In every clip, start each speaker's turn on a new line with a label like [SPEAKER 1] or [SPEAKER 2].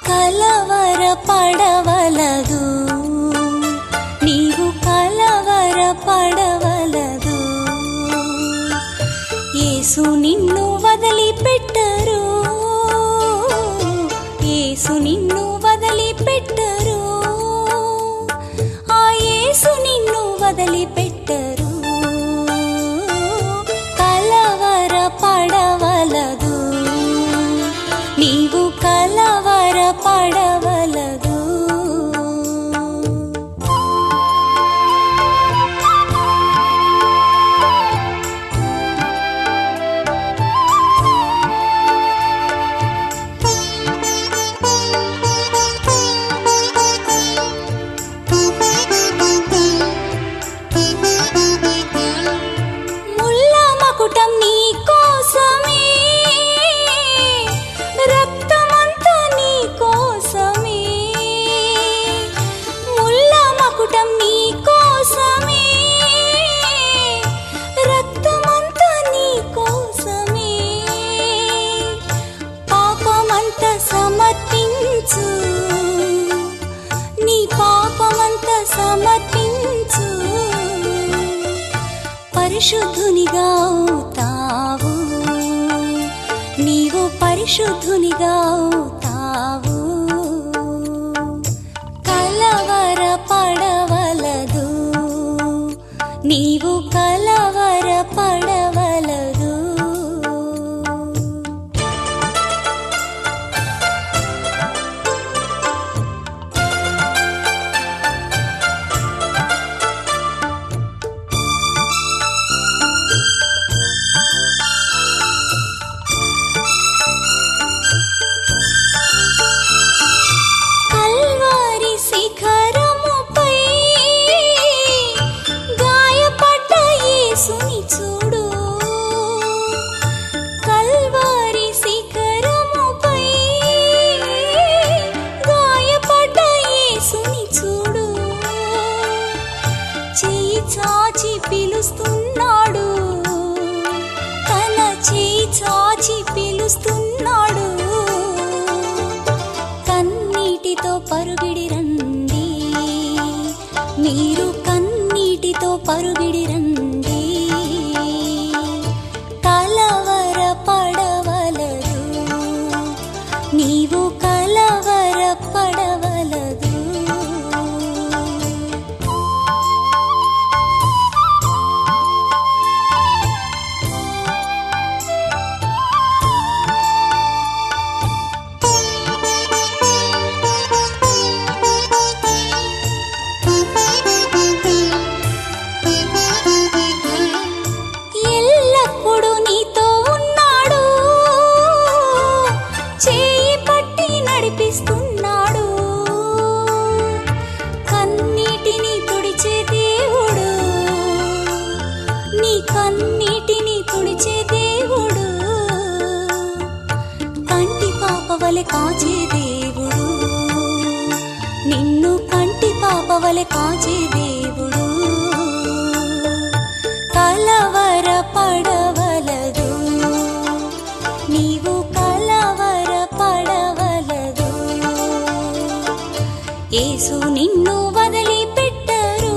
[SPEAKER 1] కలవర పడవలదు, నీవు కలవర పడవలదు. యేసు నిన్ను వదిలిపెట్టరు, యేసు నిన్ను వదిలిపెట్టరు, ఆ యేసు నిన్ను వదిలిపెట్టరు. కలవర పడవలదు, నీవు కలవర పడవలదు. ముళ్ళ మకుటం నీ కోసమే, రక్తమంతా నీ కోసమే. ముళ్ళ మకుటం నీ కోసమే, రక్తమంతా నీ కోసమే. పాపమంతా సమర్పించు, నీ పాపమంతా సమర్పించు, పరిశుద్ధునిగా అవుతావు, నీవు పరిశుద్ధునిగా అవుతావు. కలవర పడవలదు, నీవు కలవర పడవలదు. కల్వారి శిఖరముపై గాయపడ్డ యేసుని చూడు, కల్వారి శిఖరముపై గాయపడ్డ యేసుని చూడు. చెయ్యి చాచి పిలుస్తున్నాడు, తన చెయ్యి చాచి పిలుస్తున్నాడు. కన్నీటితో పరుగిడి రండి, మీరు కన్నీటితో పరుగిడి రండి. కలవర పడవలదు, నీవు కలవర పడవలదు. ఎల్లప్పుడూ నీతో ఉన్నాడు, చేయి పట్టి నడిపిస్తున్నాడు. కన్నీటిని తుడిచే దేవుడు, నీ కన్నీటిని తుడిచే దేవుడు. కంటి పాప వలె కాచే దేవుడు, నిన్ను కంటి పాప వలె కాచే దేవుడు. కలవర పడవలదు, నీవు కలవర పడవలదు. యేసు నిన్ను వదిలిపెట్టరు,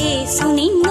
[SPEAKER 1] యేసు నిన్ను